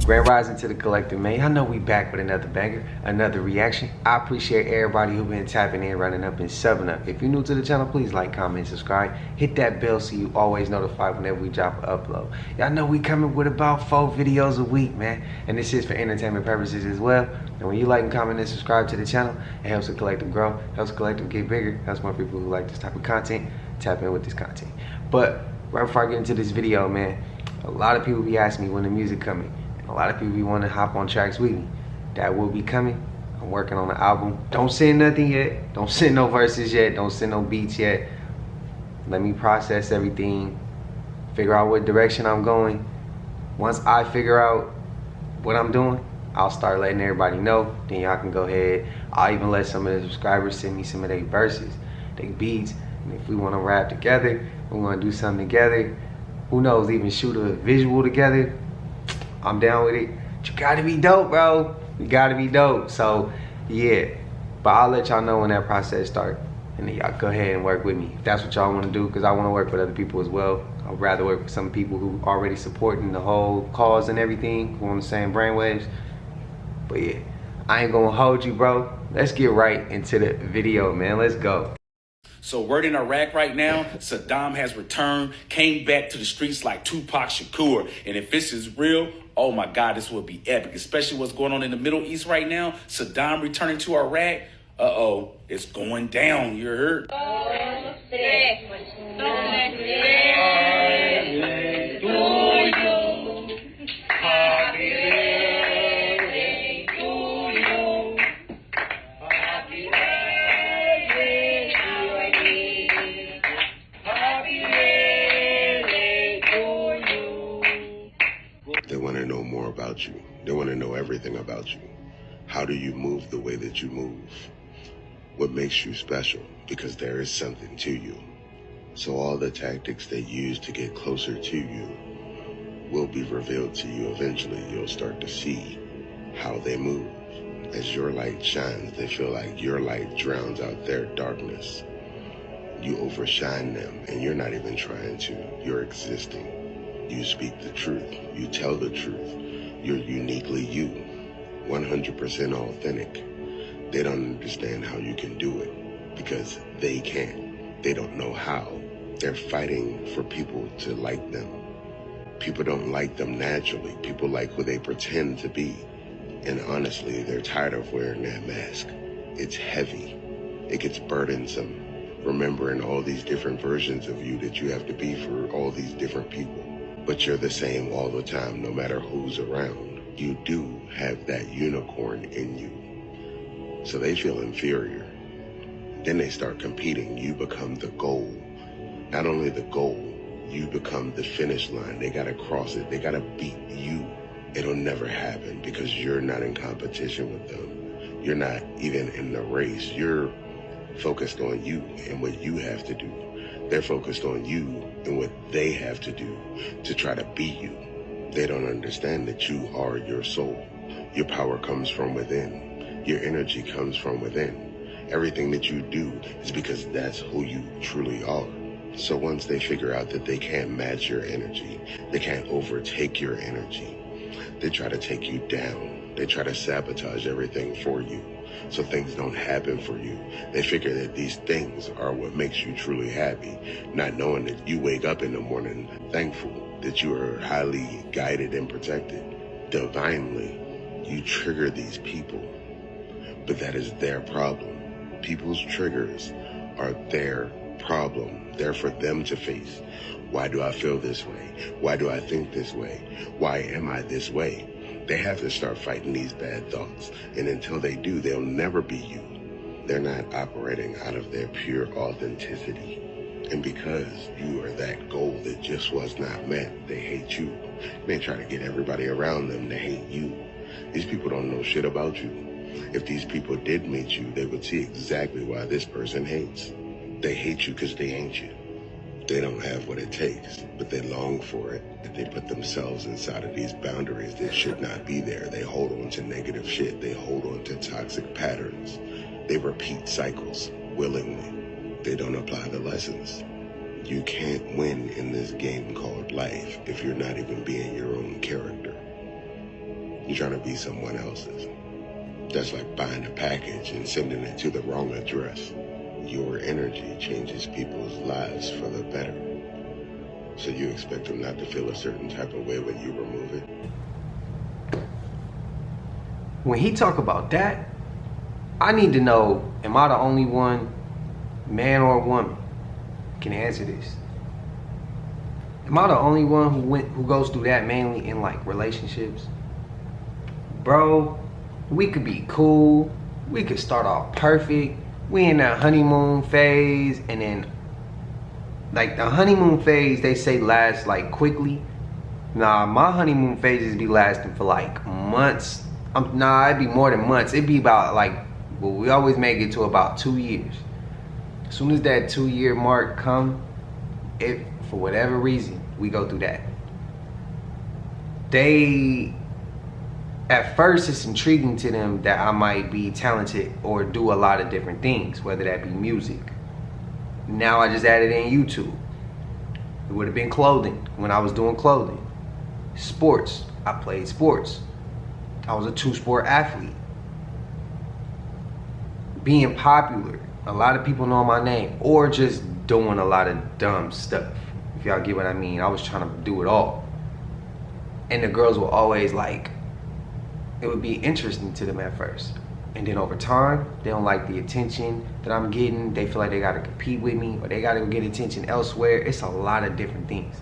Grand rising to the collective, man. Y'all know we back with another banger, another reaction. I appreciate everybody who been tapping in, running up, and subbing up. If you're new to the channel, please like, comment, subscribe. Hit that bell so you always notified whenever we drop an upload. Y'all know we coming with about 4 videos a week, man. And this is for entertainment purposes as well. And when you like and comment and subscribe to the channel, it helps the collective grow, helps the collective get bigger, helps more people who like this type of content tap in with this content. But right before I get into this video, man, a lot of people be asking me when the music coming. A lot of people be wanting to hop on tracks with me. That will be coming. I'm working on the album. Don't send nothing yet. Don't send no verses yet. Don't send no beats yet. Let me process everything. Figure out what direction I'm going. Once I figure out what I'm doing, I'll start letting everybody know. Then y'all can go ahead. I'll even let some of the subscribers send me some of their verses, their beats. And if we want to rap together, we want to do something together. Who knows, even shoot a visual together. I'm down with it. You gotta be dope, bro. You gotta be dope. So, yeah. But I'll let y'all know when that process starts. And then y'all go ahead and work with me. If that's what y'all wanna do, because I wanna work with other people as well. I'd rather work with some people who already supporting the whole cause and everything, who on the same brainwaves. But yeah, I ain't gonna hold you, bro. Let's get right into the video, man. Let's go. So word in Iraq right now, Saddam has returned, came back to the streets like Tupac Shakur. And if this is real, oh my God, this would be epic, especially what's going on in the Middle East right now. Saddam returning to Iraq. Uh-oh, it's going down, you heard? They want to know more about you. They want to know everything about you. How do you move the way that you move? What makes you special? Because there is something to you. So all the tactics they use to get closer to you will be revealed to you eventually. You'll start to see how they move. As your light shines, they feel like your light drowns out their darkness. You overshine them, and you're not even trying to. You're existing. You speak the truth. You tell the truth. You're uniquely you, 100% authentic. They don't understand how you can do it because they can't. They don't know how. They're fighting for people to like them. People don't like them naturally. People like who they pretend to be. And honestly, they're tired of wearing that mask. It's heavy. It gets burdensome. Remembering all these different versions of you that you have to be for all these different people. But you're the same all the time, no matter who's around. You do have that unicorn in you. So they feel inferior. Then they start competing. You become the goal. Not only the goal, you become the finish line. They gotta cross it. They gotta beat you. It'll never happen because you're not in competition with them. You're not even in the race. You're focused on you and what you have to do. They're focused on you and what they have to do to try to beat you. They don't understand that you are your soul. Your power comes from within. Your energy comes from within. Everything that you do is because that's who you truly are. So once they figure out that they can't match your energy, they can't overtake your energy, they try to take you down. They try to sabotage everything for you. So things don't happen for you. They figure that these things are what makes you truly happy, not knowing that you wake up in the morning thankful that you are highly guided and protected. Divinely, you trigger these people, but that is their problem. People's triggers are their problem. They're for them to face. Why do I feel this way? Why do I think this way? Why am I this way? They have to start fighting these bad thoughts. And until they do, they'll never be you. They're not operating out of their pure authenticity. And because you are that goal that just was not met, they hate you. They try to get everybody around them to hate you. These people don't know shit about you. If these people did meet you, they would see exactly why this person hates. They hate you because they ain't you. They don't have what it takes, but they long for it. They put themselves inside of these boundaries that should not be there. They hold on to negative shit. They hold on to toxic patterns. They repeat cycles willingly. They don't apply the lessons. You can't win in this game called life if you're not even being your own character. You're trying to be someone else's. That's like buying a package and sending it to the wrong address. Your energy changes people's lives for the better. So you expect them not to feel a certain type of way when you remove it? When he talk about that, I need to know, am I the only one, man or woman, can answer this? Am I the only one who goes through that mainly in like relationships? Bro, we could be cool, we could start off perfect, we in that honeymoon phase, and then like the honeymoon phase they say lasts like quickly. Nah, my honeymoon phases be lasting for like months. Nah, it'd be more than months. It'd be about like, well, we always make it to about 2 years. As soon as that 2-year mark come, if for whatever reason we go through that, at first it's intriguing to them that I might be talented or do a lot of different things, whether that be music. Now I just added in YouTube. It would have been clothing when I was doing clothing. Sports, I played sports. I was a 2-sport athlete. Being popular, a lot of people know my name, or just doing a lot of dumb stuff, if y'all get what I mean. I was trying to do it all. And the girls were always like, it would be interesting to them at first. And then over time, they don't like the attention that I'm getting. They feel like they gotta compete with me, or they gotta go get attention elsewhere. It's a lot of different things.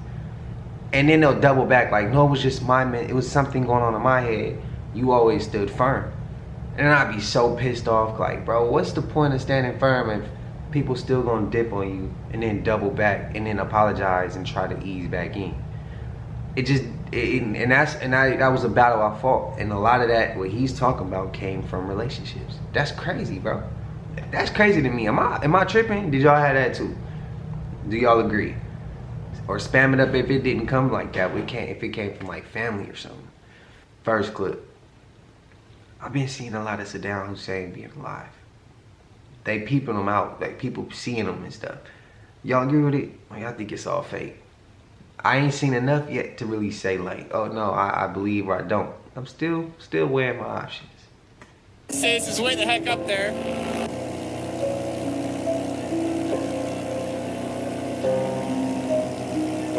And then they'll double back like, no, it was just it was something going on in my head. You always stood firm. And I'd be so pissed off, like, bro, what's the point of standing firm if people still gonna dip on you and then double back and then apologize and try to ease back in? That was a battle I fought, and a lot of that what he's talking about came from relationships. That's crazy, bro. That's crazy to me. Am I tripping? Did y'all have that too? Do y'all agree? Or spam it up if it didn't come like that. If it came from like family or something. First clip. I've been seeing a lot of Saddam Hussein being alive. They peeping them out, like people seeing them and stuff. Y'all agree with it? Or y'all think it's all fake? I ain't seen enough yet to really say like, oh no, I believe or I don't. I'm still weighing my options. Sis is way the heck up there.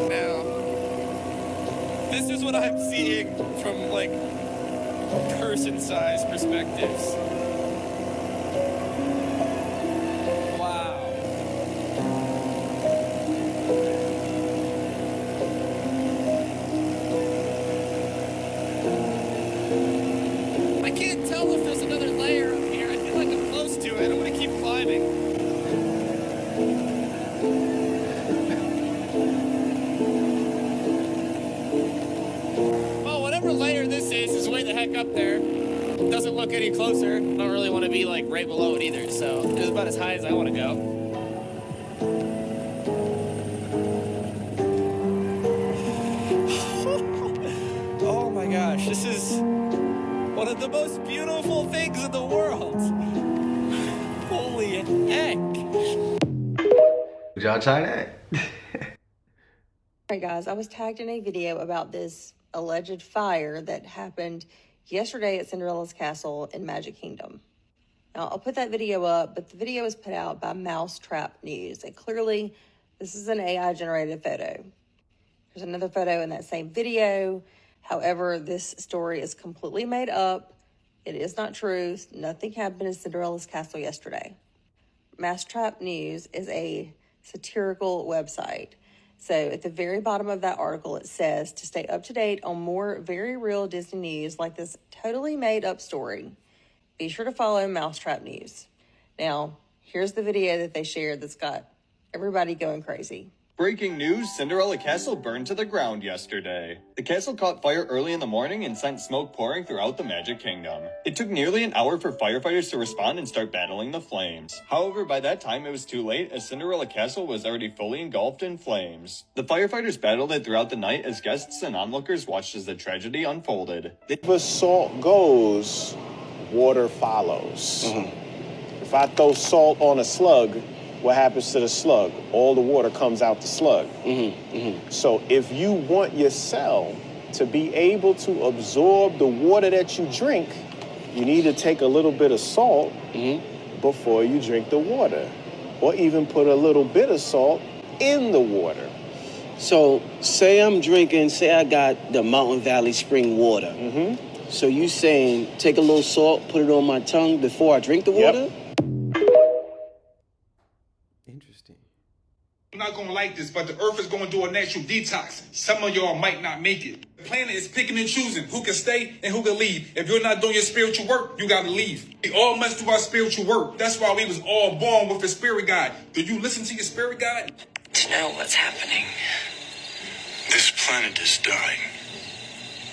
Now, this is what I'm seeing from like person-sized perspectives. Wow. I can't tell if there's another layer up here. I feel like I'm close to it. I'm gonna keep climbing. Well, whatever layer this is way the heck up there. Doesn't look any closer. I don't really want to be like right below it either, so it's about as high as I want to go. Oh my gosh, this is one of the most beautiful things in the world. Holy heck. Did y'all try that? Alright guys, I was tagged in a video about this alleged fire that happened yesterday at Cinderella's Castle in Magic Kingdom. Now, I'll put that video up, but the video was put out by Mousetrap News. And clearly, this is an AI-generated photo. There's another photo in that same video. However, this story is completely made up. It is not true. Nothing happened at Cinderella's Castle yesterday. Mousetrap News is a satirical website. So at the very bottom of that article, it says, to stay up to date on more very real Disney news like this totally made up story, be sure to follow Mousetrap News. Now, here's the video that they shared that's got everybody going crazy. Breaking news, Cinderella Castle burned to the ground yesterday. The castle caught fire early in the morning and sent smoke pouring throughout the Magic Kingdom. It took nearly an hour for firefighters to respond and start battling the flames. However, by that time it was too late, as Cinderella Castle was already fully engulfed in flames. The firefighters battled it throughout the night as guests and onlookers watched as the tragedy unfolded. Where salt goes, water follows. If I throw salt on a slug, what happens to the slug? All the water comes out the slug. So if you want your cell to be able to absorb the water that you drink, you need to take a little bit of salt before you drink the water, or even put a little bit of salt in the water. So say I'm drinking, say I got the Mountain Valley spring water. So you saying take a little salt, put it on my tongue before I drink the water? Interesting. I'm not gonna like this, but the earth is gonna do a natural detox. Some of y'all might not make it. The planet is picking and choosing who can stay and who can leave. If you're not doing your spiritual work, you gotta leave. We all must do our spiritual work. That's why we was all born with a spirit guide. Do you listen to your spirit guide? To know what's happening. This planet is dying.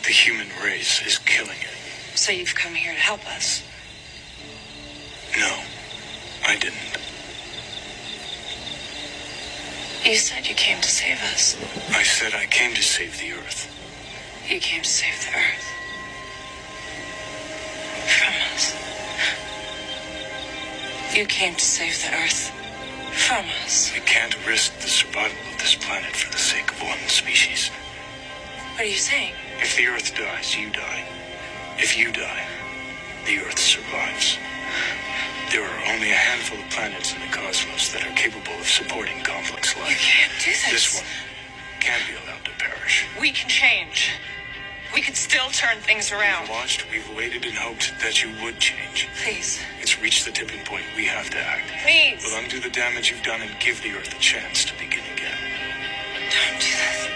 The human race is killing it. So you've come here to help us? No, I didn't. You said you came to save us. I said I came to save the Earth. You came to save the Earth. From us. You came to save the Earth. From us. We can't risk the survival of this planet for the sake of one species. What are you saying? If the Earth dies, you die. If you die, the Earth survives. There are only a handful of planets in the cosmos that are capable of supporting complex life. You can't do this. This one can't be allowed to perish. We can change. We can still turn things around. We've watched, we've waited and hoped that you would change. Please. It's reached the tipping point. We have to act. Please. We'll undo the damage you've done and give the Earth a chance to begin again. Don't do this.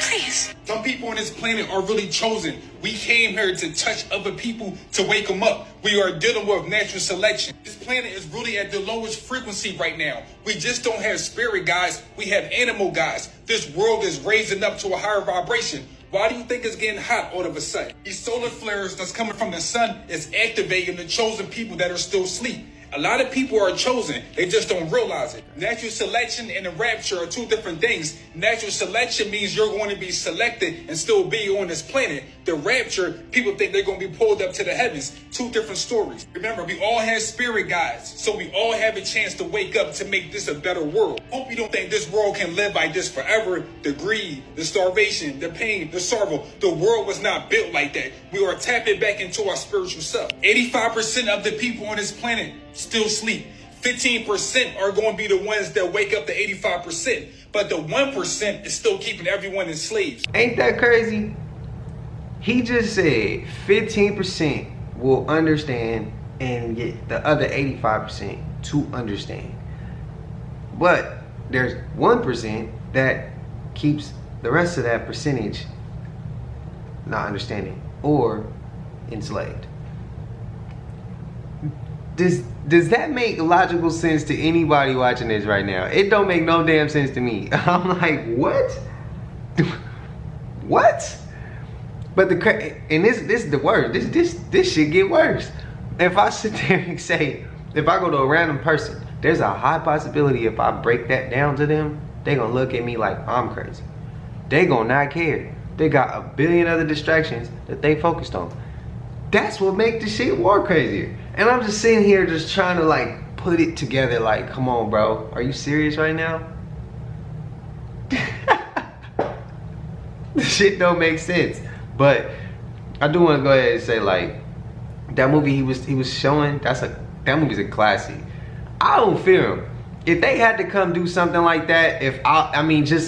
Please. Some people on this planet are really chosen. We came here to touch other people, to wake them up. We are dealing with natural selection. This planet is really at the lowest frequency right now. We just don't have spirit guys. We have animal guys. This world is raising up to a higher vibration. Why do you think it's getting hot all of a sudden? These solar flares that's coming from the sun is activating the chosen people that are still asleep. A lot of people are chosen, they just don't realize it. Natural selection and the rapture are two different things. Natural selection means you're going to be selected and still be on this planet. The rapture, people think they're going to be pulled up to the heavens. Two different stories. Remember, we all have spirit guides, so we all have a chance to wake up to make this a better world. Hope you don't think this world can live like this forever. The greed, the starvation, the pain, the sorrow. The world was not built like that. We are tapping back into our spiritual self. 85% of the people on this planet still sleep. 15% are going to be the ones that wake up to 85%. But the 1% is still keeping everyone enslaved. Ain't that crazy? He just said 15% will understand and get the other 85% to understand. But there's 1% that keeps the rest of that percentage not understanding or enslaved. Does that make logical sense to anybody watching this right now? It don't make no damn sense to me. I'm like, what? What? But this is the worst. This shit get worse. If I sit there and say, if I go to a random person, there's a high possibility if I break that down to them, they gonna look at me like I'm crazy. They gonna not care. They got a billion other distractions that they focused on. That's what makes the shit more crazier. And I'm just sitting here just trying to like put it together like, come on bro, are you serious right now? This shit don't make sense. But I do want to go ahead and say like, that movie he was showing, that movie's a classic. I don't fear him. If they had to come do something like that,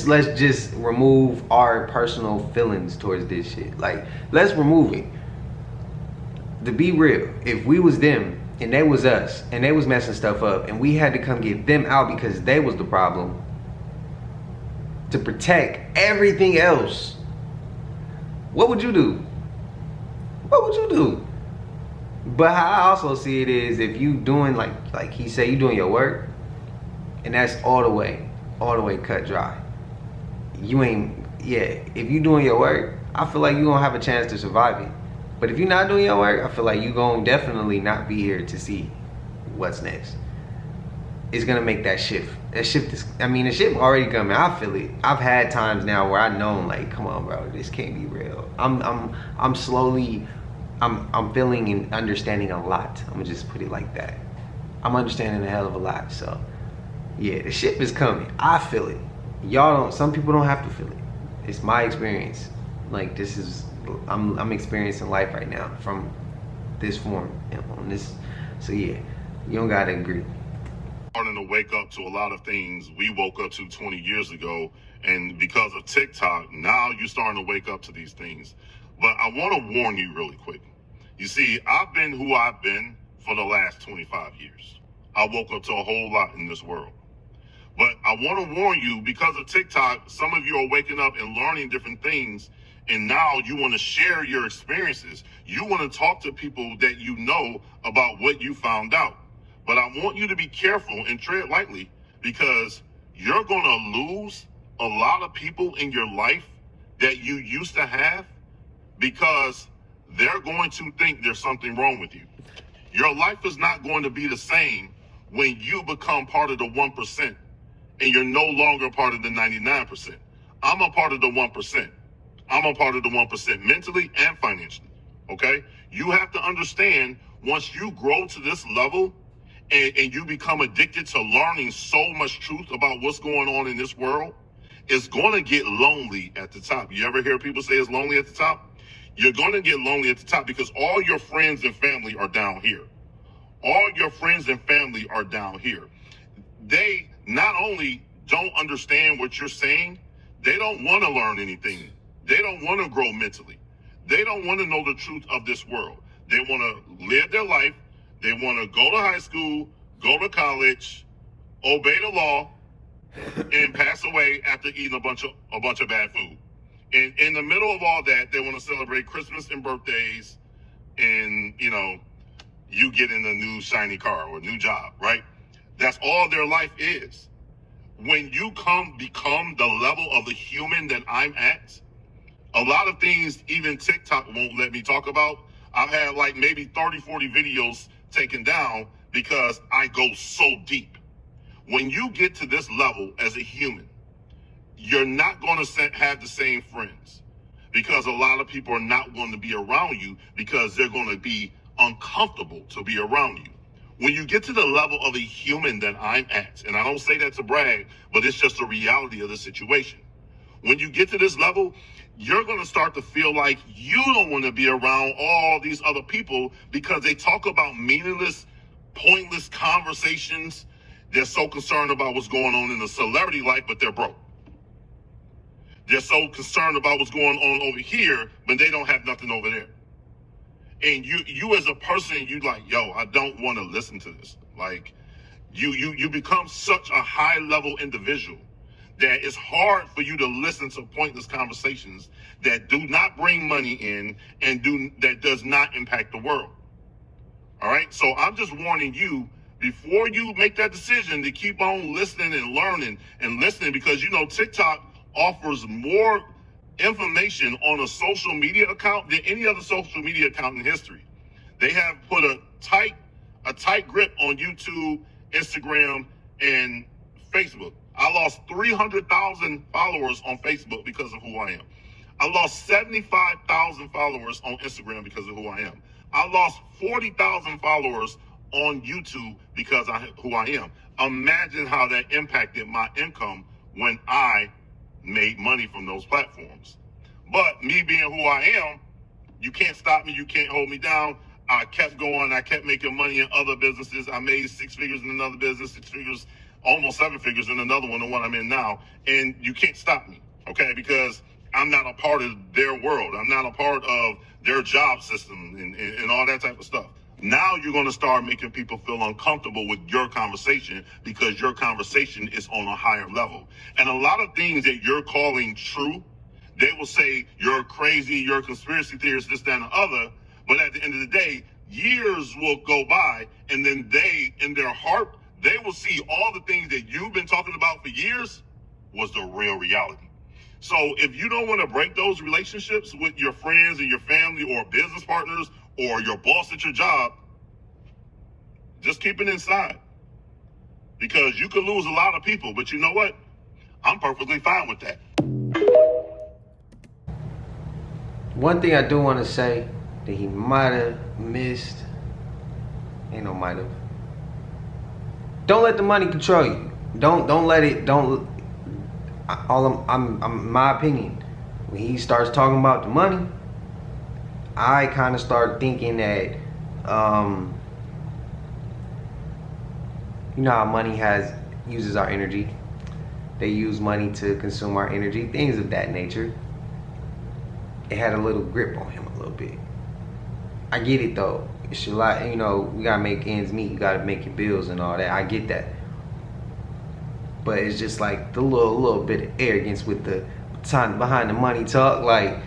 let's just remove our personal feelings towards this shit. Like, let's remove it. To be real, if we was them and they was us and they was messing stuff up and we had to come get them out because they was the problem to protect everything else, what would you do? What would you do? But how I also see it is, if you doing like he said, you doing your work and that's all the way cut dry. You ain't, if you doing your work, I feel like you gonna have a chance to survive it. But if you're not doing your work, I feel like you're going to definitely not be here to see what's next. It's going to make that shift. That shift is, the shift already coming. I feel it. I've had times now where I know, like, come on, bro, this can't be real. I'm slowly, I'm feeling and understanding a lot. I'm going to just put it like that. I'm understanding a hell of a lot. So Yeah, the ship is coming. I feel it. Y'all don't. Some people don't have to feel it. It's my experience. Like, this is, I'm experiencing life right now from this form on this. So yeah, you don't gotta agree. Starting to wake up to a lot of things we woke up to 20 years ago, and because of TikTok, now you're starting to wake up to these things. But I want to warn you really quick. You see, I've been who I've been for the last 25 years. I woke up to a whole lot in this world. But I want to warn you, because of TikTok, some of you are waking up and learning different things, and now you want to share your experiences. You want to talk to people that you know about what you found out. But I want you to be careful and tread lightly, because you're going to lose a lot of people in your life that you used to have, because they're going to think there's something wrong with you. Your life is not going to be the same when you become part of the 1% and you're no longer part of the 99%. I'm a part of the 1%. I'm a part of the 1% mentally and financially, okay? You have to understand, once you grow to this level and you become addicted to learning so much truth about what's going on in this world, it's going to get lonely at the top. You ever hear people say it's lonely at the top? You're going to get lonely at the top because all your friends and family are down here. All your friends and family are down here. They not only don't understand what you're saying, they don't want to learn anything. They don't want to grow mentally. They don't want to know the truth of this world. They want to live their life. They want to go to high school, go to college, obey the law, and pass away after eating a bunch of bad food. And in the middle of all that, they want to celebrate Christmas and birthdays, and you get in a new shiny car or a new job, right? That's all their life is. When you become the level of the human that I'm at, a lot of things even TikTok won't let me talk about. I've had like maybe 30, 40 videos taken down because I go so deep. When you get to this level as a human, you're not going to have the same friends, because a lot of people are not going to be around you because they're going to be uncomfortable to be around you. When you get to the level of a human that I'm at, and I don't say that to brag, but it's just the reality of the situation. When you get to this level, you're going to start to feel like you don't want to be around all these other people because they talk about meaningless, pointless conversations. They're so concerned about what's going on in the celebrity life, but they're broke. They're so concerned about what's going on over here, but they don't have nothing over there. And you as a person, you like, yo, I don't want to listen to this. Like, you become such a high level individual that it's hard for you to listen to pointless conversations that do not bring money in and that does not impact the world. All right. So I'm just warning you, before you make that decision, to keep on listening and learning and listening, because TikTok offers more information on a social media account than any other social media account in history. They have put a tight grip on YouTube, Instagram, and Facebook. I lost 300,000 followers on Facebook because of who I am. I lost 75,000 followers on Instagram because of who I am. I lost 40,000 followers on YouTube because of who I am. Imagine how that impacted my income when I made money from those platforms. But me being who I am, you can't stop me. You can't hold me down. I kept going. I kept making money in other businesses. I made 6 figures in another business, 6 figures, almost 7 figures in another one, the one I'm in now. And you can't stop me, okay? Because I'm not a part of their world. I'm not a part of their job system and all that type of stuff. Now you're going to start making people feel uncomfortable with your conversation because your conversation is on a higher level. And a lot of things that you're calling true, they will say you're crazy, you're a conspiracy theorist, this, that, and the other. But at the end of the day, years will go by, and then they, in their heart, they will see all the things that you've been talking about for years was the real reality. So if you don't want to break those relationships with your friends and your family or business partners or your boss at your job, just keep it inside. Because you could lose a lot of people, but you know what? I'm perfectly fine with that. One thing I do want to say that he might have missed, ain't no might have. Don't let the money control you. Don't let it. Don't. I'm my opinion. When he starts talking about the money, I kind of start thinking that, you know how money uses our energy. They use money to consume our energy, things of that nature. It had a little grip on him a little bit. I get it though. It's a lot, you know, we gotta make ends meet. You gotta make your bills and all that. I get that. But it's just like the little bit of arrogance with the time behind the money talk. Like,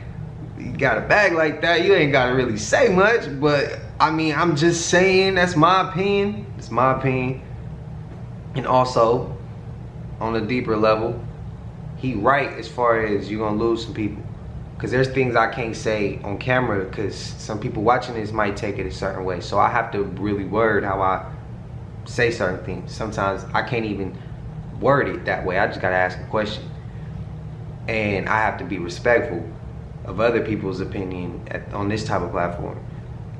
you got a bag like that, you ain't gotta really say much. But I mean, I'm just saying, that's my opinion. It's my opinion. And also, on a deeper level, he right as far as you're gonna lose some people. Cause there's things I can't say on camera because some people watching this might take it a certain way. So I have to really word how I say certain things. Sometimes I can't even word it that way. I just gotta ask a question. And I have to be respectful of other people's opinion on this type of platform.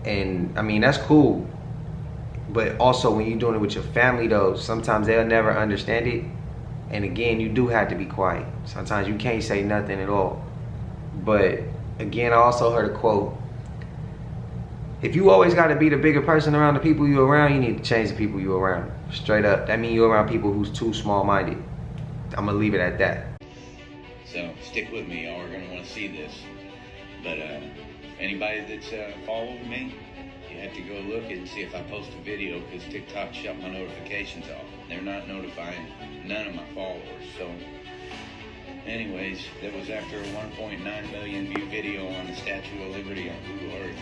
And I mean, that's cool. But also when you're doing it with your family though, sometimes they'll never understand it. And again, you do have to be quiet. Sometimes you can't say nothing at all. But again, I also heard a quote. If you always got to be the bigger person around the people you're around, you need to change the people you're around. Straight up. That means you're around people who's too small-minded. I'm going to leave it at that. So stick with me. Y'all are going to want to see this. But anybody that's following me, you have to go look and see if I post a video because TikTok shut my notifications off. They're not notifying none of my followers. So anyways, that was after a 1.9 million view video on the Statue of Liberty on Google Earth.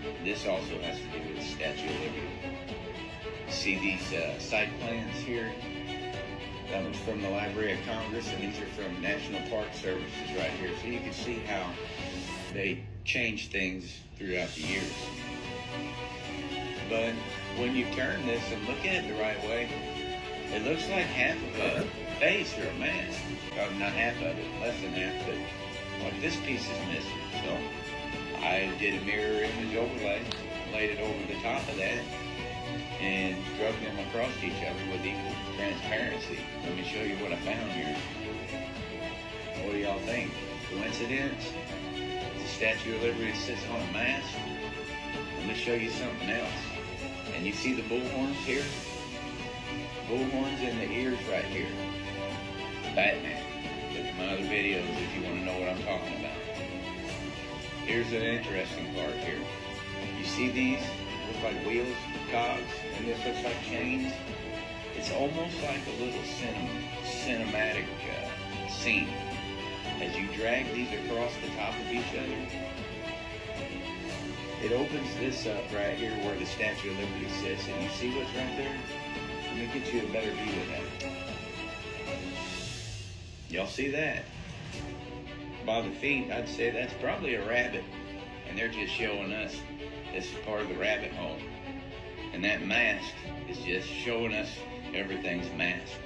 But this also has to do with the Statue of Liberty. See these site plans here? That was from the Library of Congress, and these are from National Park Services right here. So you can see how they change things throughout the years. But when you turn this and look at it the right way, it looks like half of a face or a mask. Not half of it, less than half, but like this piece is missing. So I did a mirror image overlay, laid it over the top of that, and drug them across each other with equal transparency. Let me show you what I found here. What do y'all think? Coincidence? The Statue of Liberty sits on a mask? Let me show you something else. And you see the bullhorns here? Bullhorns in the ears right here. Batman. Look at my other videos if you want to know what I'm talking about. Here's an interesting part here. You see these? Look like wheels, cogs, and this looks like chains. It's almost like a little cinematic scene. As you drag these across the top of each other, it opens this up right here where the Statue of Liberty sits, and you see what's right there? Let me get you a better view of that. Y'all see that? By the feet, I'd say that's probably a rabbit. And they're just showing us this is part of the rabbit hole. And that mask is just showing us everyth's masked.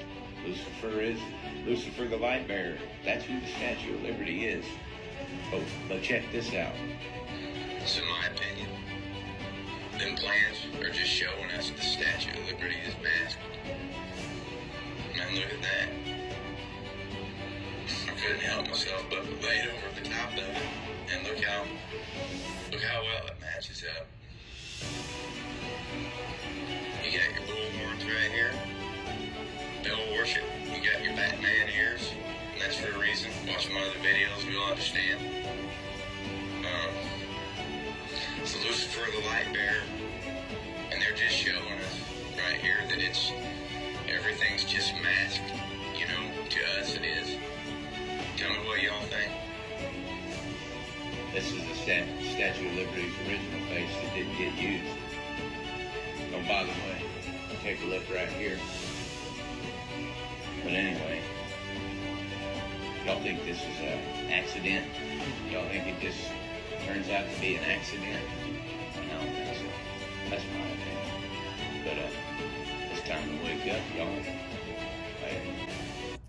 Lucifer the light bearer. That's who the Statue of Liberty is. Oh, but check this out. So in my opinion, them plans are just showing us the Statue of Liberty is masked. Man, look at that. I couldn't help myself but lay it over the top of it, and look how well it matches up. You got your bullhorns right here. Devil worship. You got your Batman ears, and that's for a reason. Watch my other videos, you'll understand. So Lucifer the light bearer, and they're just showing us right here that everything's just masked. You know, to us it is. Tell me what y'all think. This is the Statue of Liberty's original face that didn't get used. Oh, by the way, take a look right here. But anyway, y'all think this is an accident? Y'all think it just turns out to be an accident? I don't think so. That's my opinion. But it's time to wake up, y'all. Later.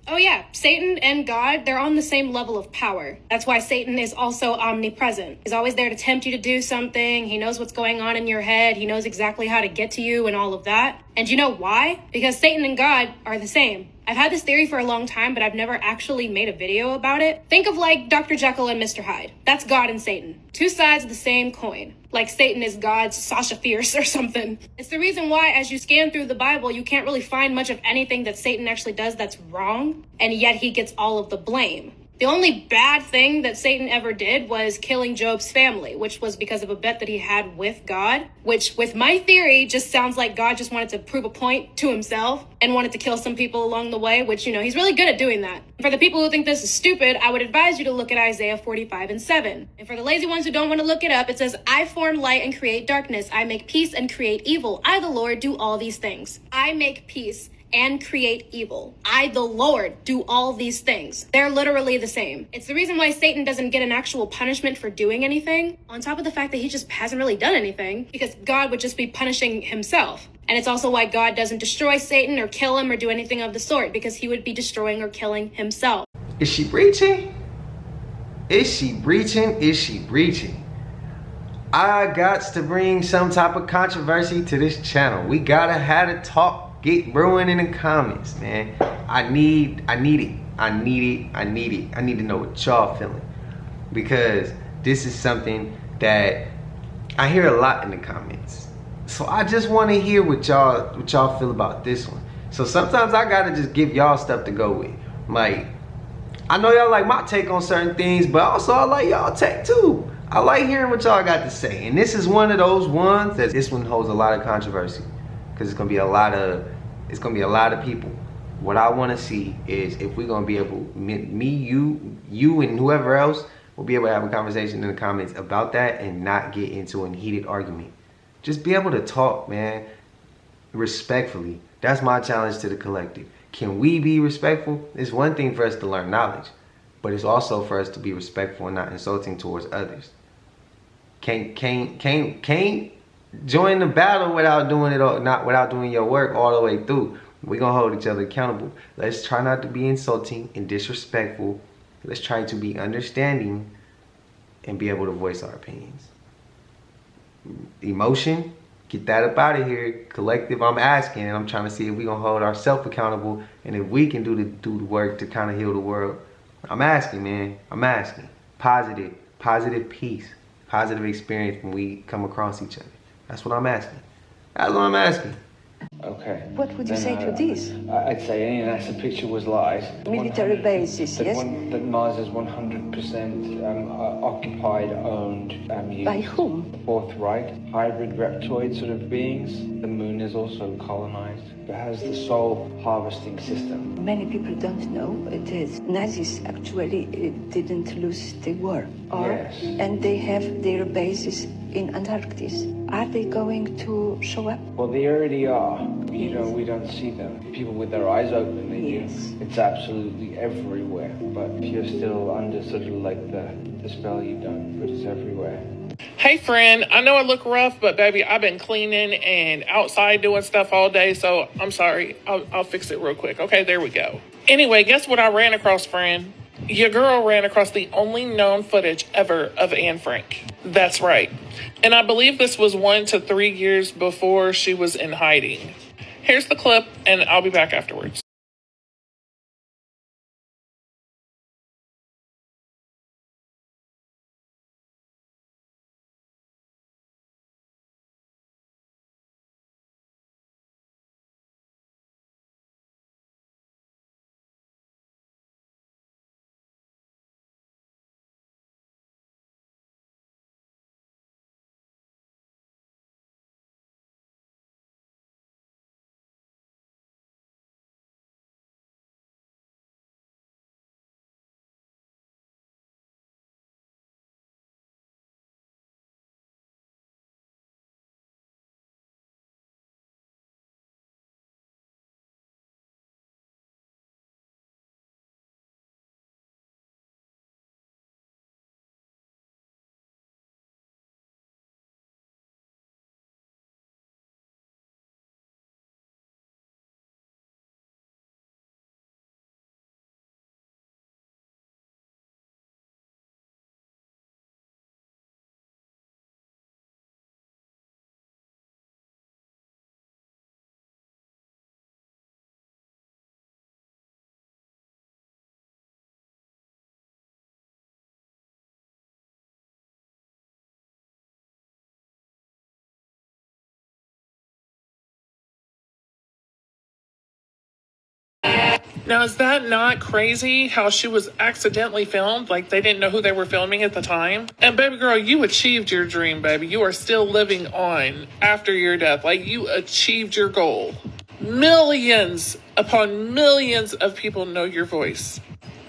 Oh yeah, Satan and God, they're on the same level of power. That's why Satan is also omnipresent. He's always there to tempt you to do something. He knows what's going on in your head. He knows exactly how to get to you and all of that. And you know why? Because Satan and God are the same. I've had this theory for a long time, but I've never actually made a video about it. Think of like Dr. Jekyll and Mr. Hyde. That's God and Satan. Two sides of the same coin. Like Satan is God's Sasha Fierce or something. It's the reason why as you scan through the Bible, you can't really find much of anything that Satan actually does that's wrong, and yet he gets all of the blame. The only bad thing that Satan ever did was killing Job's family, which was because of a bet that he had with God, which with my theory just sounds like God just wanted to prove a point to himself and wanted to kill some people along the way, which, you know, he's really good at doing that. For the people who think this is stupid, I would advise you to look at Isaiah 45:7. And for the lazy ones who don't want to look it up, it says, I form light and create darkness. I make peace and create evil. I, the Lord, do all these things. I make peace and create evil. I, the Lord, do all these things. They're literally the same. It's the reason why Satan doesn't get an actual punishment for doing anything, on top of the fact that he just hasn't really done anything, because God would just be punishing himself. And it's also why God doesn't destroy Satan or kill him or do anything of the sort, because he would be destroying or killing himself. Is she breaching? Is she breaching? Is she breaching? I got to bring some type of controversy to this channel. We gotta have a talk. Get brewing in the comments, man. I need it. I need to know what y'all feeling, because this is something that I hear a lot in the comments. So I just want to hear what y'all feel about this one. So sometimes I gotta just give y'all stuff to go with. Like, I know y'all like my take on certain things, but also I like y'all take too. I like hearing what y'all got to say, and this is one of those ones that this one holds a lot of controversy. Because it's gonna be a lot of people. What I want to see is if we're gonna be able, me, you, and whoever else will be able to have a conversation in the comments about that and not get into a heated argument. Just be able to talk, man, respectfully. That's my challenge to the collective. Can we be respectful? It's one thing for us to learn knowledge, but it's also for us to be respectful and not insulting towards others. Can't join the battle without doing it all, without doing your work all the way through. We're gonna hold each other accountable. Let's try not to be insulting and disrespectful. Let's try to be understanding and be able to voice our opinions. Emotion, get that up out of here. Collective, I'm asking, and I'm trying to see if we're gonna hold ourselves accountable and if we can do the work to kind of heal the world. I'm asking, man. I'm asking. Positive peace, positive experience when we come across each other. That's what I'm asking. That's what I'm asking. Okay. What would you say to this? I'd say any NASA picture was lies. Military bases, yes? That Mars is 100% occupied, owned, used. By whom? The Fourth Reich, hybrid reptoid sort of beings. The moon is also colonized. It has the soul harvesting system. Many people don't know it is. Nazis actually didn't lose the war. Yes. And they have their bases in Antarctica. Are they going to show up? Well, they already are. You know, we don't see them. People with their eyes open, they do. It's absolutely everywhere. But if you're still under sort of like the spell you've done, but it's everywhere. Hey friend, I know I look rough, but baby, I've been cleaning and outside doing stuff all day, so I'm sorry. I'll fix it real quick. Okay, there we go. Anyway, guess what I ran across, friend? Your girl ran across the only known footage ever of Anne Frank. That's right. And I believe this was 1 to 3 years before she was in hiding. Here's the clip, and I'll be back afterwards. Now, is that not crazy how she was accidentally filmed? Like, they didn't know who they were filming at the time? And baby girl, you achieved your dream, baby. You are still living on after your death. Like, you achieved your goal. Millions upon millions of people know your voice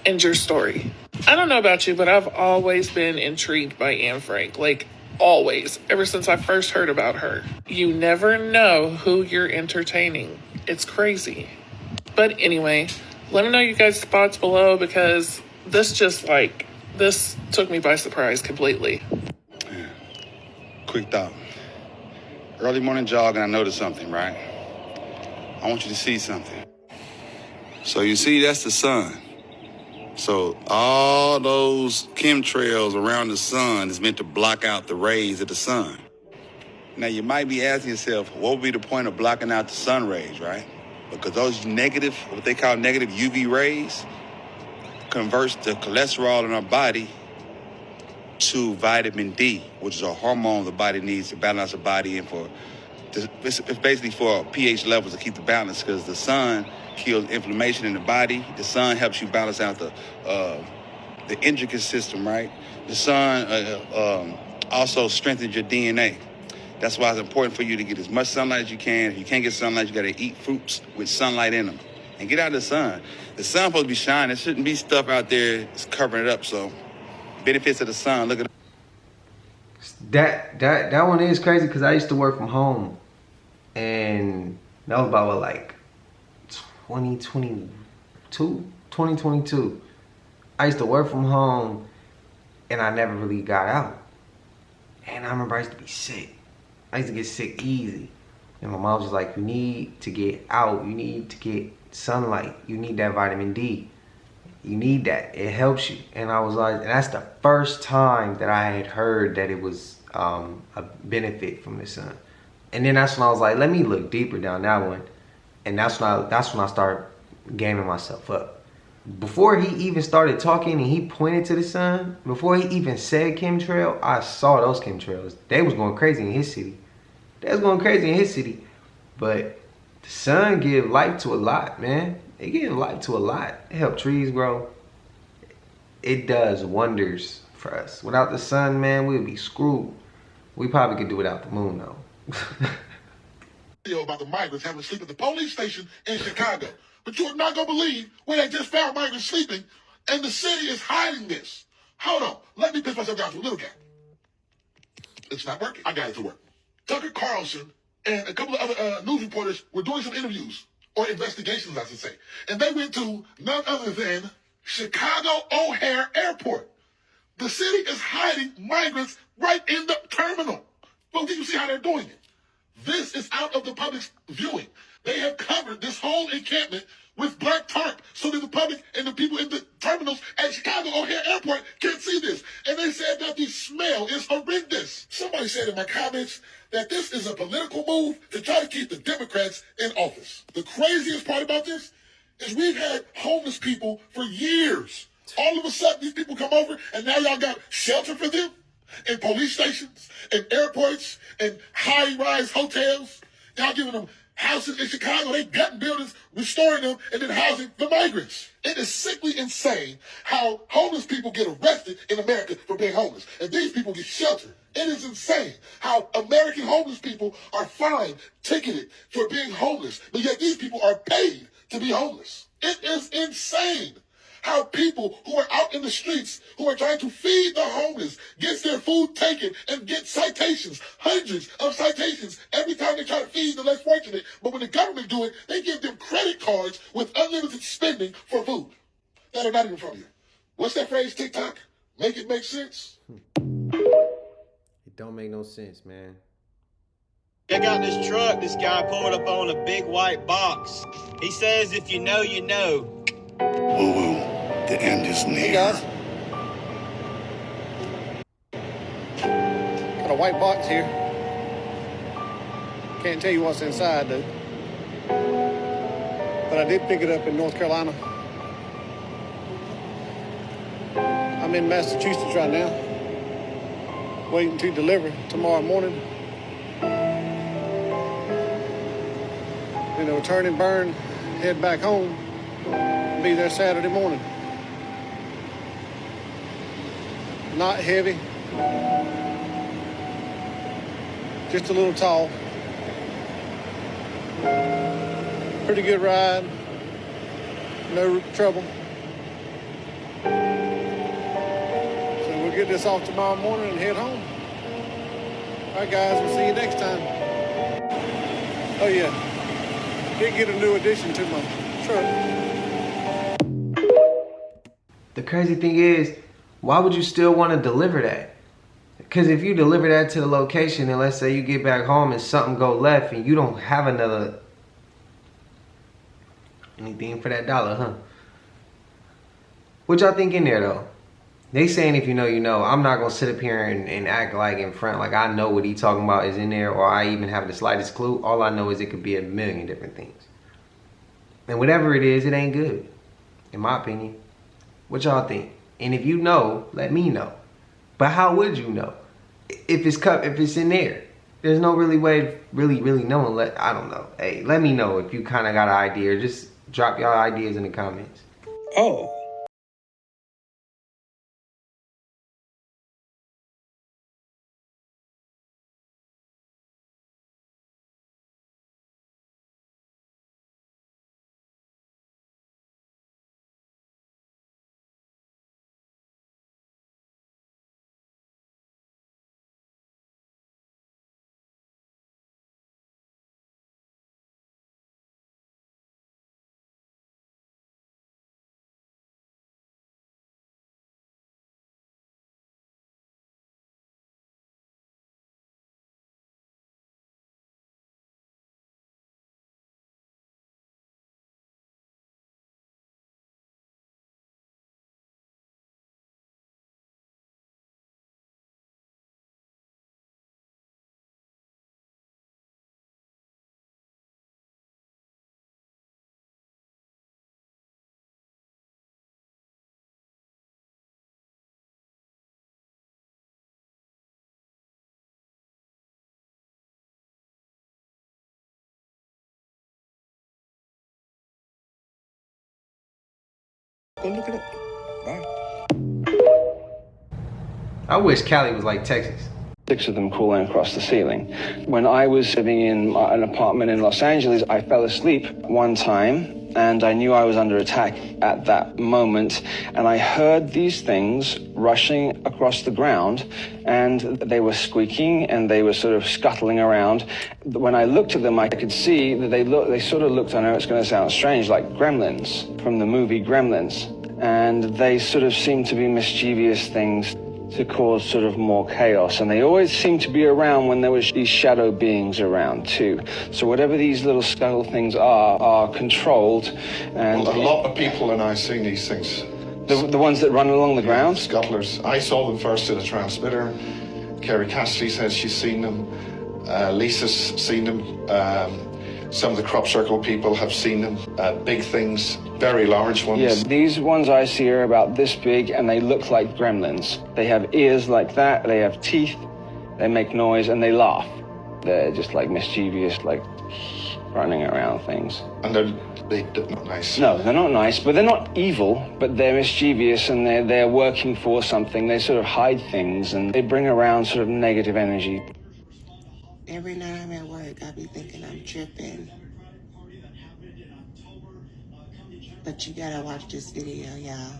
and your story. I don't know about you, but I've always been intrigued by Anne Frank. Like, always. Ever since I first heard about her. You never know who you're entertaining. It's crazy. But anyway, let me know you guys' thoughts below, because this took me by surprise completely. Quick thought. Early morning jog and I noticed something, right? I want you to see something. So you see, that's the sun. So all those chemtrails around the sun is meant to block out the rays of the sun. Now you might be asking yourself, what would be the point of blocking out the sun rays, right? Because those negative, what they call negative UV rays, converts the cholesterol in our body to vitamin D, which is a hormone the body needs to balance the body and it's basically for pH levels to keep the balance, because the sun kills inflammation in the body. The sun helps you balance out the endocrine system, right? The sun also strengthens your DNA. That's why it's important for you to get as much sunlight as you can. If you can't get sunlight, you got to eat fruits with sunlight in them. And get out of the sun. The sun's supposed to be shining. There shouldn't be stuff out there that's covering it up. So, benefits of the sun. Look at that one is crazy, because I used to work from home. And that was about, like 2022. I used to work from home, and I never really got out. And I remember I used to be sick. I used to get sick easy. And my mom was like, you need to get out. You need to get sunlight. You need that vitamin D. You need that. It helps you. And I was like, and that's the first time that I had heard that it was a benefit from the sun. And then that's when I was like, let me look deeper down that one. And that's when I started gaming myself up. Before he even started talking and he pointed to the sun, before he even said chemtrail, I saw those chemtrails. They was going crazy in his city. But the sun give life to a lot, man. It gives life to a lot. It helps trees grow. It does wonders for us. Without the sun, man, we'd be screwed. We probably could do without the moon, though. About the migrants having to sleep at the police station in Chicago. But you're not going to believe where they just found migrants sleeping, and the city is hiding this. Hold on. Let me piss myself down to a little guy. It's not working. I got it to work. Tucker Carlson and a couple of other news reporters were doing some interviews, or investigations, I should say. And they went to none other than Chicago O'Hare Airport. The city is hiding migrants right in the terminal. Well, did you see how they're doing it? This is out of the public's viewing. They have covered this whole encampment with black tarp so that the public and the people in the terminals at Chicago O'Hare Airport can't see this. And they said that the smell is horrendous. Somebody said in my comments that this is a political move to try to keep the Democrats in office. The craziest part about this is we've had homeless people for years. All of a sudden, these people come over, and now y'all got shelter for them in police stations, in airports, in high-rise hotels. Y'all giving them houses in Chicago. They gutting buildings, restoring them, and then housing the migrants. It is simply insane how homeless people get arrested in America for being homeless, and these people get shelter. It is insane how American homeless people are fined, ticketed for being homeless, but yet these people are paid to be homeless. It is insane how people who are out in the streets, who are trying to feed the homeless, gets their food taken and get citations, hundreds of citations every time they try to feed the less fortunate. But when the government do it, they give them credit cards with unlimited spending for food that are not even from you. What's that phrase, TikTok? Make it make sense? It don't make no sense, man. I got this truck, this guy pulled up on a big white box. He says, if you know, you know. Woo-woo, the end is near. Hey guys. Got a white box here. Can't tell you what's inside though. But I did pick it up in North Carolina. I'm in Massachusetts right now. Waiting to deliver tomorrow morning. Then I'll turn and burn, head back home. and be there Saturday morning. Not heavy, just a little tall. Pretty good ride, no trouble. So we'll get this off tomorrow morning and head home. All right, guys, we'll see you next time. Oh, yeah. Did get a new addition to my truck. The crazy thing is, why would you still want to deliver that? Because if you deliver that to the location and let's say you get back home and something go left and you don't have another anything for that dollar, huh? What y'all think in there though? They saying if you know, you know. I'm not going to sit up here and act like in front, like I know what he talking about is in there or I even have the slightest clue. All I know is it could be a million different things. And whatever it is, it ain't good, in my opinion. What y'all think? And if you know, let me know. But how would you know? If it's in there. There's no really way of really knowing. I don't know. Hey, let me know if you kind of got an idea. Or just drop y'all ideas in the comments. Oh. Go look it up. Bye. I wish Cali was like Texas. 6 of them crawling across the ceiling. When I was living in an apartment in Los Angeles, I fell asleep one time and I knew I was under attack at that moment. And I heard these things rushing across the ground and they were squeaking and they were sort of scuttling around. When I looked at them, I could see that they sort of looked, I know it's going to sound strange, like gremlins from the movie Gremlins. And they sort of seemed to be mischievous things to cause sort of more chaos. And they always seemed to be around when there was these shadow beings around too. So whatever these little scuttle things are controlled. And well, a lot of people are now seeing these things. The ones that run along the ground? Scuttlers. I saw them first in a transmitter. Kerry Cassidy says she's seen them. Lisa's seen them. Some of the crop circle people have seen them. Big things, very large ones. Yeah, these ones I see are about this big and they look like gremlins. They have ears like that, they have teeth, they make noise and they laugh. They're just like mischievous, like running around things. And they're not nice. No, they're not nice, but they're not evil, but they're mischievous and they're working for something. They sort of hide things and they bring around sort of negative energy. Every night I'm at work, I be thinking I'm tripping. But you gotta watch this video, y'all.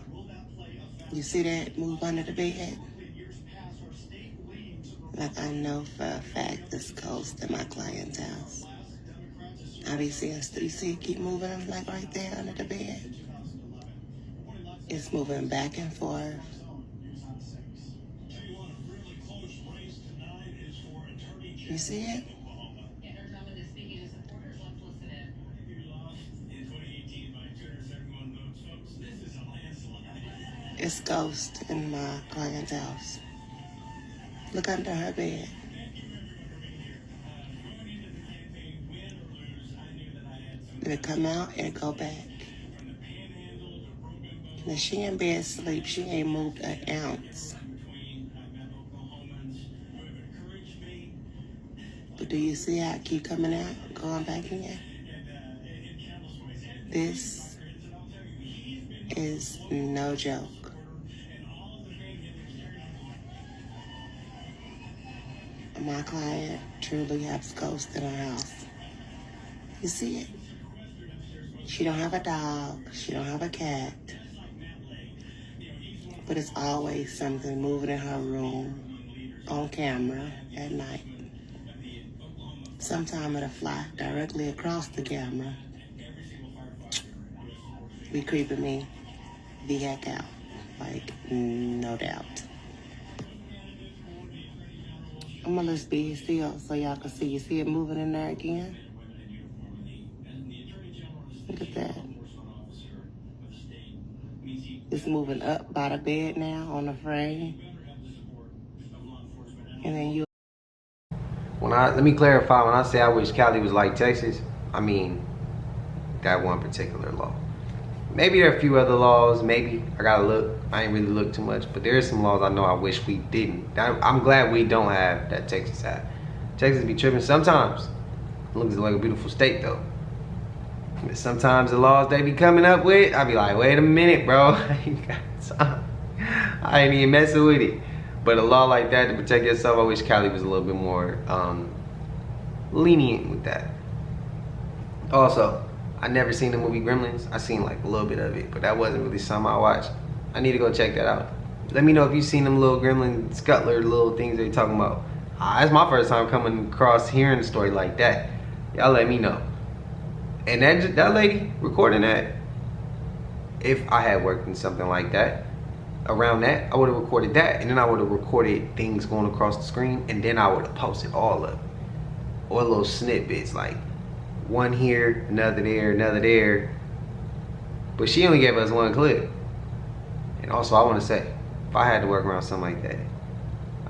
You see that move under the bed? Like I know for a fact this goes to my client's house. I be seeing, you see it keep moving like right there under the bed? It's moving back and forth. You see it? It's ghost in my client's house. Look under her bed. It'll come out and go back. And if she in bed asleep, she ain't moved an ounce. But do you see how it keep coming out, going back in? This is no joke. My client truly has ghosts in her house. You see it? She don't have a dog. She don't have a cat. But it's always something moving in her room on camera at night. Sometime it'll fly directly across the camera. Be creeping me the heck out. Like, no doubt. I'm gonna just be still so y'all can see. You see it moving in there again? Look at that. It's moving up by the bed now on the frame. And then you... Let me clarify, when I say I wish Cali was like Texas, I mean that one particular law. Maybe there are a few other laws, maybe. I gotta look. I ain't really looked too much, but there are some laws I know I wish we didn't. I'm glad we don't have that Texas have. Texas be tripping sometimes. It looks like a beautiful state though. But sometimes the laws they be coming up with, I be like, wait a minute, bro. I ain't got time. I ain't even messing with it. But a law like that to protect yourself, I wish Cali was a little bit more lenient with that. Also, I never seen the movie Gremlins. I seen like a little bit of it, but that wasn't really something I watched. I need to go check that out. Let me know if you've seen them little Gremlin Scuttler little things they talking about. That's my first time coming across hearing a story like that. Y'all let me know. And that lady recording that, if I had worked in something like that, around that, I would have recorded that, and then I would have recorded things going across the screen, and then I would have posted all of it. Or little snippets, like one here, another there, another there. But she only gave us one clip. And also, I want to say, if I had to work around something like that,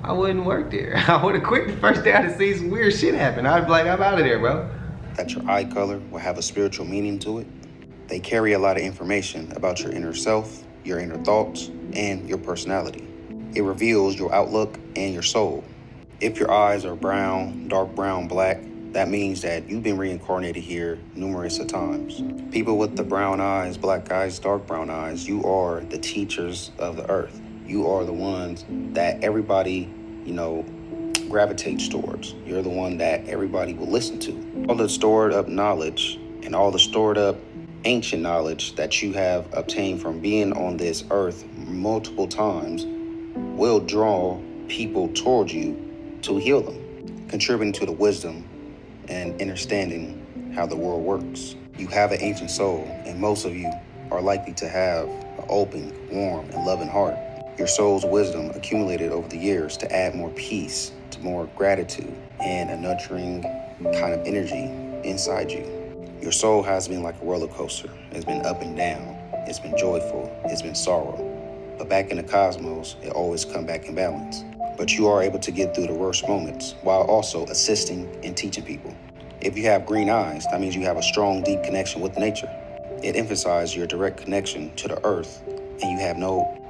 I wouldn't work there. I would have quit the first day I'd see some weird shit happen. I'd be like, I'm out of there, bro. That your eye color will have a spiritual meaning to it. They carry a lot of information about your inner self, your inner thoughts, and your personality. It reveals your outlook and your soul. If your eyes are brown, dark brown, black, that means that you've been reincarnated here numerous of times. People with the brown eyes, black eyes, dark brown eyes, you are the teachers of the earth. You are the ones that everybody, gravitates towards. You're the one that everybody will listen to. All the stored up knowledge and all the stored up ancient knowledge that you have obtained from being on this earth multiple times will draw people towards you to heal them, contributing to the wisdom and understanding how the world works. You have an ancient soul, and most of you are likely to have an open, warm, and loving heart. Your soul's wisdom accumulated over the years to add more peace, to more gratitude, and a nurturing kind of energy inside you. Your soul has been like a roller coaster. It's been up and down. It's been joyful. It's been sorrow. But back in the cosmos, it always comes back in balance. But you are able to get through the worst moments while also assisting and teaching people. If you have green eyes, that means you have a strong, deep connection with nature. It emphasizes your direct connection to the earth, and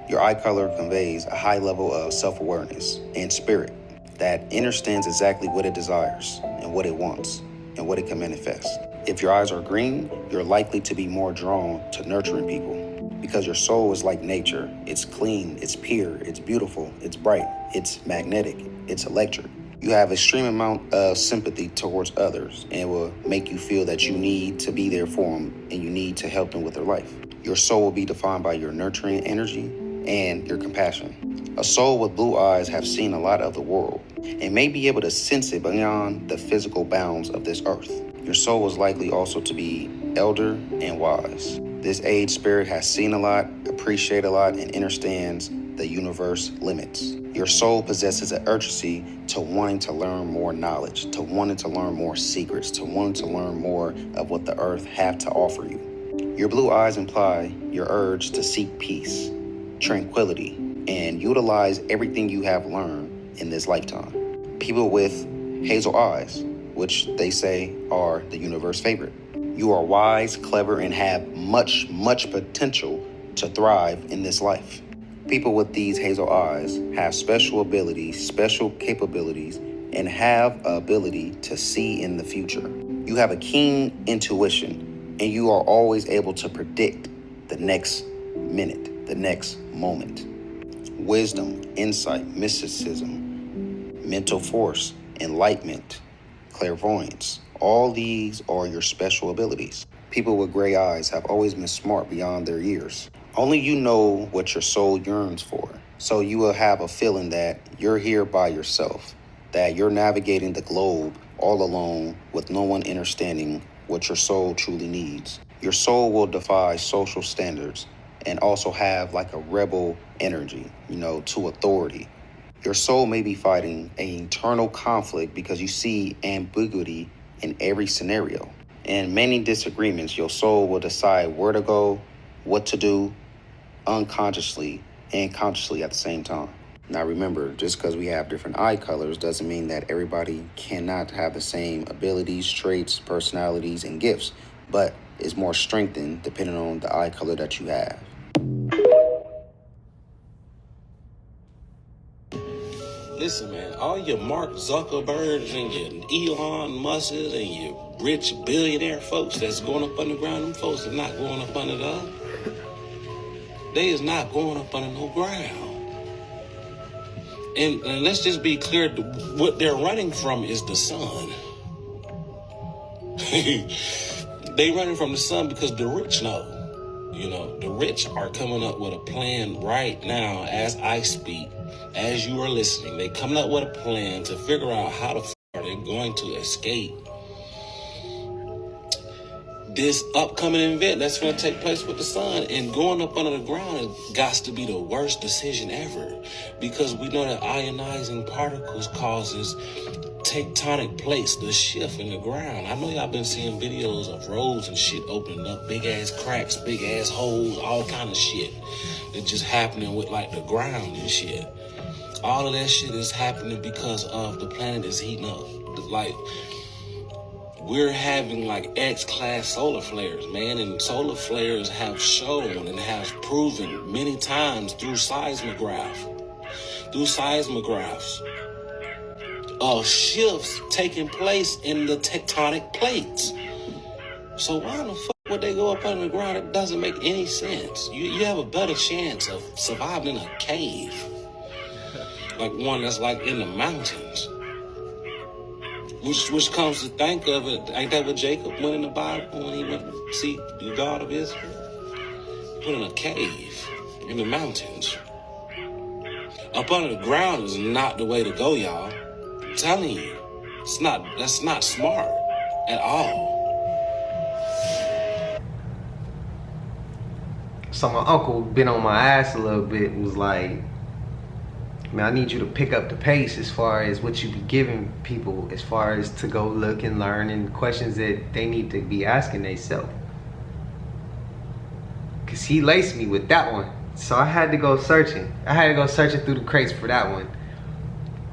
your eye color conveys a high level of self-awareness and spirit that understands exactly what it desires and what it wants and what it can manifest. If your eyes are green, you're likely to be more drawn to nurturing people because your soul is like nature. It's clean, it's pure, it's beautiful, it's bright, it's magnetic, it's electric. You have extreme amount of sympathy towards others, and it will make you feel that you need to be there for them and you need to help them with their life. Your soul will be defined by your nurturing energy and your compassion. A soul with blue eyes have seen a lot of the world and may be able to sense it beyond the physical bounds of this earth. Your soul is likely also to be elder and wise. This aged spirit has seen a lot, appreciated a lot, and understands the universe limits. Your soul possesses an urgency to wanting to learn more knowledge, to wanting to learn more secrets, to wanting to learn more of what the earth have to offer you. Your blue eyes imply your urge to seek peace, tranquility, and utilize everything you have learned in this lifetime. People with hazel eyes, which they say are the universe favorite. You are wise, clever, and have much, much potential to thrive in this life. People with these hazel eyes have special abilities, special capabilities, and have an ability to see in the future. You have a keen intuition, and you are always able to predict the next minute, the next moment. Wisdom, insight, mysticism, mental force, enlightenment, clairvoyance. All these are your special abilities. People with gray eyes have always been smart beyond their years. Only you know what your soul yearns for. So you will have a feeling that you're here by yourself, that you're navigating the globe all alone with no one understanding what your soul truly needs. Your soul will defy social standards and also have like a rebel energy, to authority. Your soul may be fighting an internal conflict because you see ambiguity in every scenario. In many disagreements, your soul will decide where to go, what to do, unconsciously and consciously at the same time. Now remember, just because we have different eye colors doesn't mean that everybody cannot have the same abilities, traits, personalities, and gifts, but is more strengthened depending on the eye color that you have. Listen, man, all your Mark Zuckerbergs and your Elon Musks and your rich billionaire folks that's going up underground, them folks are not going up under the earth. They is not going up under no ground. And let's just be clear, what they're running from is the sun. They running from the sun because the rich know. The rich are coming up with a plan right now as I speak, as you are listening. They coming up with a plan to figure out how the are they going to escape this upcoming event that's going to take place with the sun. And going up under the ground has got to be the worst decision ever, because we know that ionizing particles causes tectonic plates to shift in the ground. I know y'all been seeing videos of roads and shit opening up, big ass cracks, big ass holes, all kind of shit that just happening with like the ground and shit. All of that shit is happening because of the planet is heating up. Like, we're having like X-class solar flares, man, and solar flares have shown and have proven many times through seismographs of shifts taking place in the tectonic plates. So why the fuck would they go up under the ground? It doesn't make any sense. You have a better chance of surviving in a cave, like one that's like in the mountains. Which comes to think of it, ain't that what Jacob went in the Bible when he went to see the God of Israel? Put in a cave in the mountains. Up under the ground is not the way to go, y'all. I'm telling you, that's not smart at all. So my uncle been on my ass a little bit, was like, man, I need you to pick up the pace as far as what you be giving people, as far as to go look and learn and questions that they need to be asking themselves. Cause he laced me with that one. So I had to go searching. I had to go searching through the crates for that one.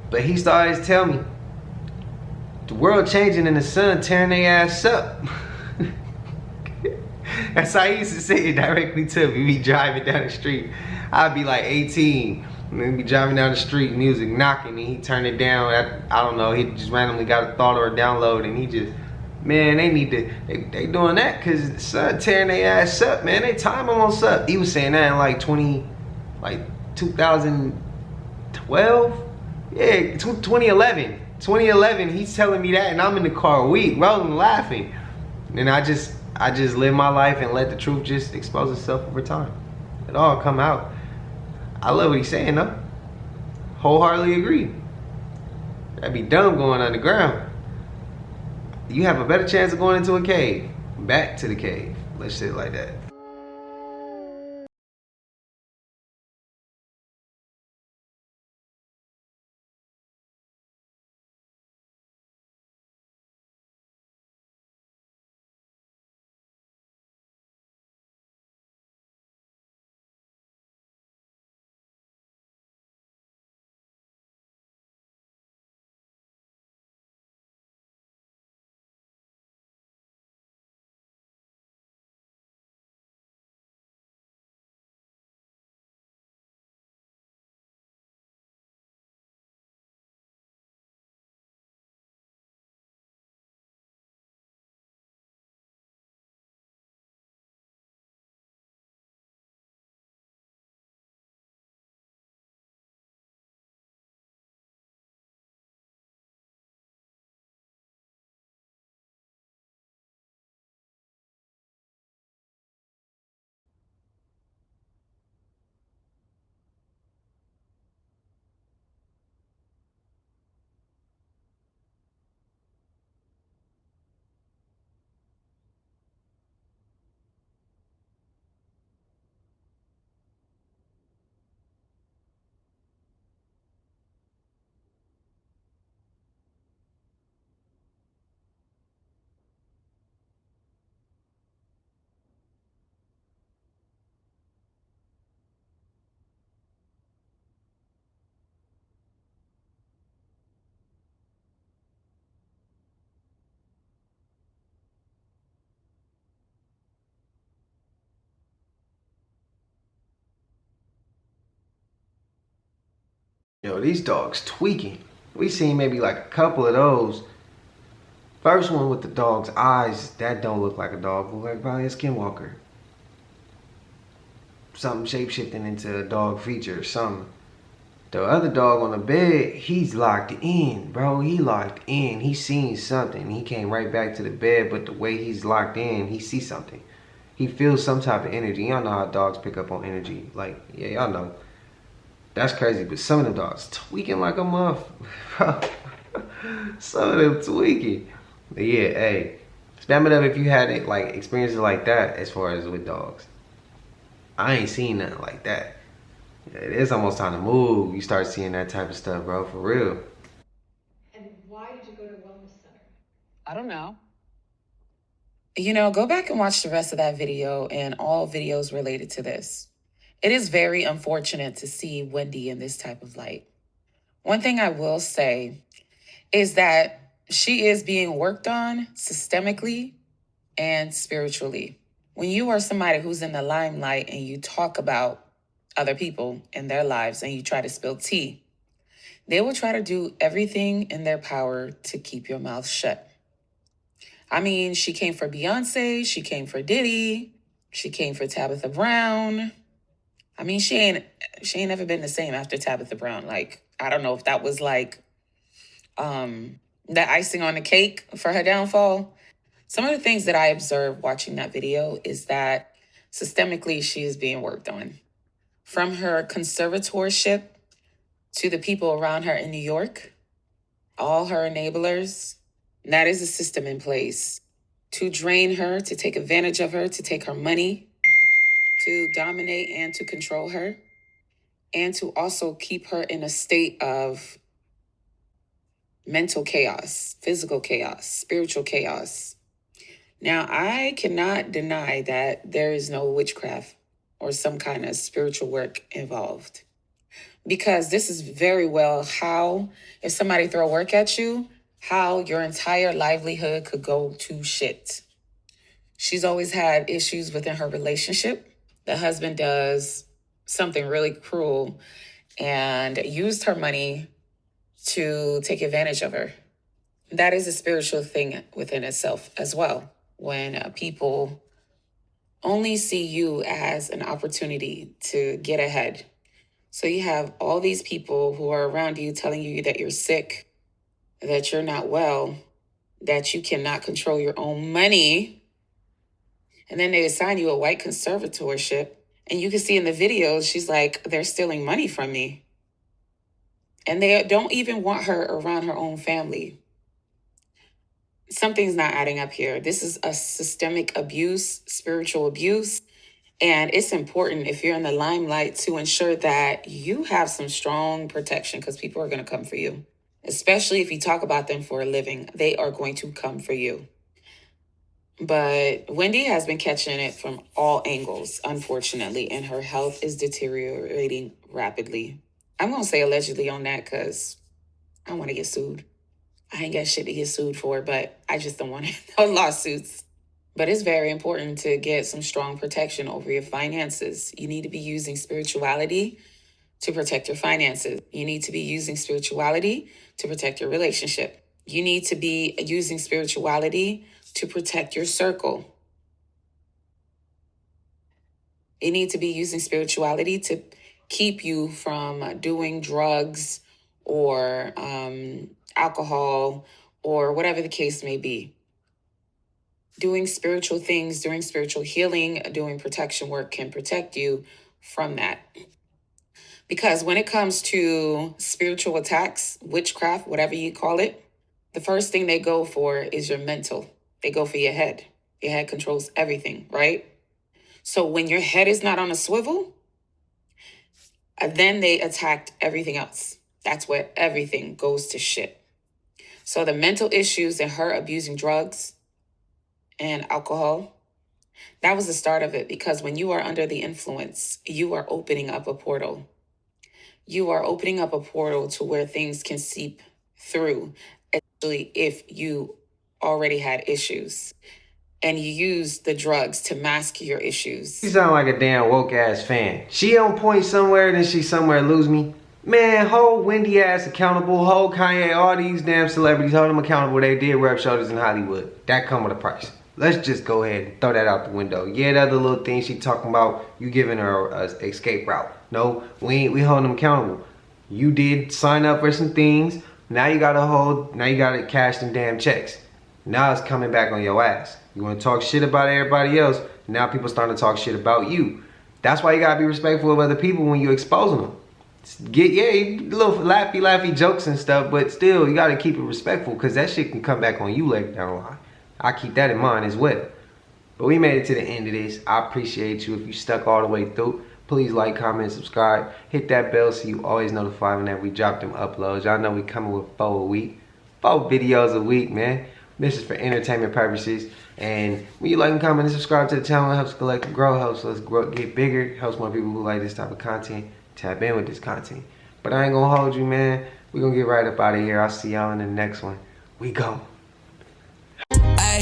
But he started to tell me, the world changing and the sun tearing their ass up. That's how he used to say it directly to me. We driving down the street. I'd be like 18. And then be driving down the street, music knocking, and he turned it down. I don't know, he just randomly got a thought or a download, and he just, man, they need to, they doing that because the sun tearing their ass up, man. They time almost up. He was saying that in like 2012? Yeah, 2011. 2011, he's telling me that, and I'm in the car weak, rolling, laughing. And I just live my life and let the truth just expose itself over time. It all come out. I love what he's saying though. Wholeheartedly agree. That'd be dumb going underground. You have a better chance of going into a cave. Back to the cave. Let's say it like that. Yo, these dogs tweaking. We seen maybe like a couple of those. First one with the dog's eyes, that don't look like a dog, look like probably a skinwalker. Something shape-shifting into a dog feature or something. The other dog on the bed, he's locked in, bro. He locked in. He seen something. He came right back to the bed, but the way he's locked in, he sees something. He feels some type of energy. Y'all know how dogs pick up on energy. Like, yeah, y'all know. That's crazy, but some of them dogs tweaking like a muff. Bro. Some of them tweaking. But yeah, hey, spam it up if you had like experiences like that as far as with dogs. I ain't seen nothing like that. It is almost time to move. You start seeing that type of stuff, bro, for real. And why did you go to Wellness Center? I don't know. You know, go back and watch the rest of that video and all videos related to this. It is very unfortunate to see Wendy in this type of light. One thing I will say is that she is being worked on systemically and spiritually. When you are somebody who's in the limelight and you talk about other people in their lives and you try to spill tea, they will try to do everything in their power to keep your mouth shut. I mean, she came for Beyonce, she came for Diddy, she came for Tabitha Brown. I mean, she ain't ever been the same after Tabitha Brown. Like, I don't know if that was like the icing on the cake for her downfall. Some of the things that I observed watching that video is that systemically she is being worked on. From her conservatorship to the people around her in New York, all her enablers, that is a system in place to drain her, to take advantage of her, to take her money, to dominate and to control her, and to also keep her in a state of mental chaos, physical chaos, spiritual chaos. Now, I cannot deny that there is no witchcraft or some kind of spiritual work involved. Because this is very well how, if somebody throw work at you, how your entire livelihood could go to shit. She's always had issues within her relationship. The husband does something really cruel and used her money to take advantage of her. That is a spiritual thing within itself as well. When people only see you as an opportunity to get ahead. So you have all these people who are around you telling you that you're sick, that you're not well, that you cannot control your own money. And then they assign you a white conservatorship. And you can see in the videos, she's like, they're stealing money from me. And they don't even want her around her own family. Something's not adding up here. This is a systemic abuse, spiritual abuse. And it's important if you're in the limelight to ensure that you have some strong protection because people are going to come for you. Especially if you talk about them for a living, they are going to come for you. But Wendy has been catching it from all angles, unfortunately, and her health is deteriorating rapidly. I'm going to say allegedly on that because I want to get sued. I ain't got shit to get sued for, but I just don't want no lawsuits. But it's very important to get some strong protection over your finances. You need to be using spirituality to protect your finances. You need to be using spirituality to protect your relationship. You need to be using spirituality to protect your circle. You need to be using spirituality to keep you from doing drugs or alcohol or whatever the case may be. Doing spiritual things, doing spiritual healing, doing protection work can protect you from that. Because when it comes to spiritual attacks, witchcraft, whatever you call it, the first thing they go for is your mental. They go for your head. Your head controls everything, right? So when your head is not on a swivel, then they attacked everything else. That's where everything goes to shit. So the mental issues and her abusing drugs and alcohol, that was the start of it. Because when you are under the influence, you are opening up a portal. You are opening up a portal to where things can seep through, especially if you already had issues and you use the drugs to mask your issues. She sound like a damn woke ass fan. She on point somewhere, then she somewhere lose me. Man, hold Wendy ass accountable, hold Kanye, all these damn celebrities, hold them accountable. They did rub shoulders in Hollywood. That come with a price. Let's just go ahead and throw that out the window. Yeah, the other little thing she talking about, you giving her a escape route. No, we holding them accountable. You did sign up for some things. Now you gotta cash them damn checks. Now it's coming back on your ass. You wanna talk shit about everybody else, now people starting to talk shit about you. That's why you gotta be respectful of other people when you exposing them. Little laughy jokes and stuff, but still, you gotta keep it respectful because that shit can come back on you later down the line. I keep that in mind as well. But we made it to the end of this. I appreciate you. If you stuck all the way through, please like, comment, subscribe. Hit that bell so you always notified whenever we drop them uploads. Y'all know we coming with 4 a week. 4 videos a week, man. This is for entertainment purposes. And when you like and comment and subscribe to the channel, it helps collect and grow, helps us grow, get bigger, helps more people who like this type of content tap in with this content. But I ain't gonna hold you, man. We're gonna get right up out of here. I'll see y'all in the next one. We go. I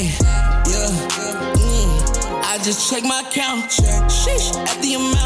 just check my count. Sheesh, at the amount.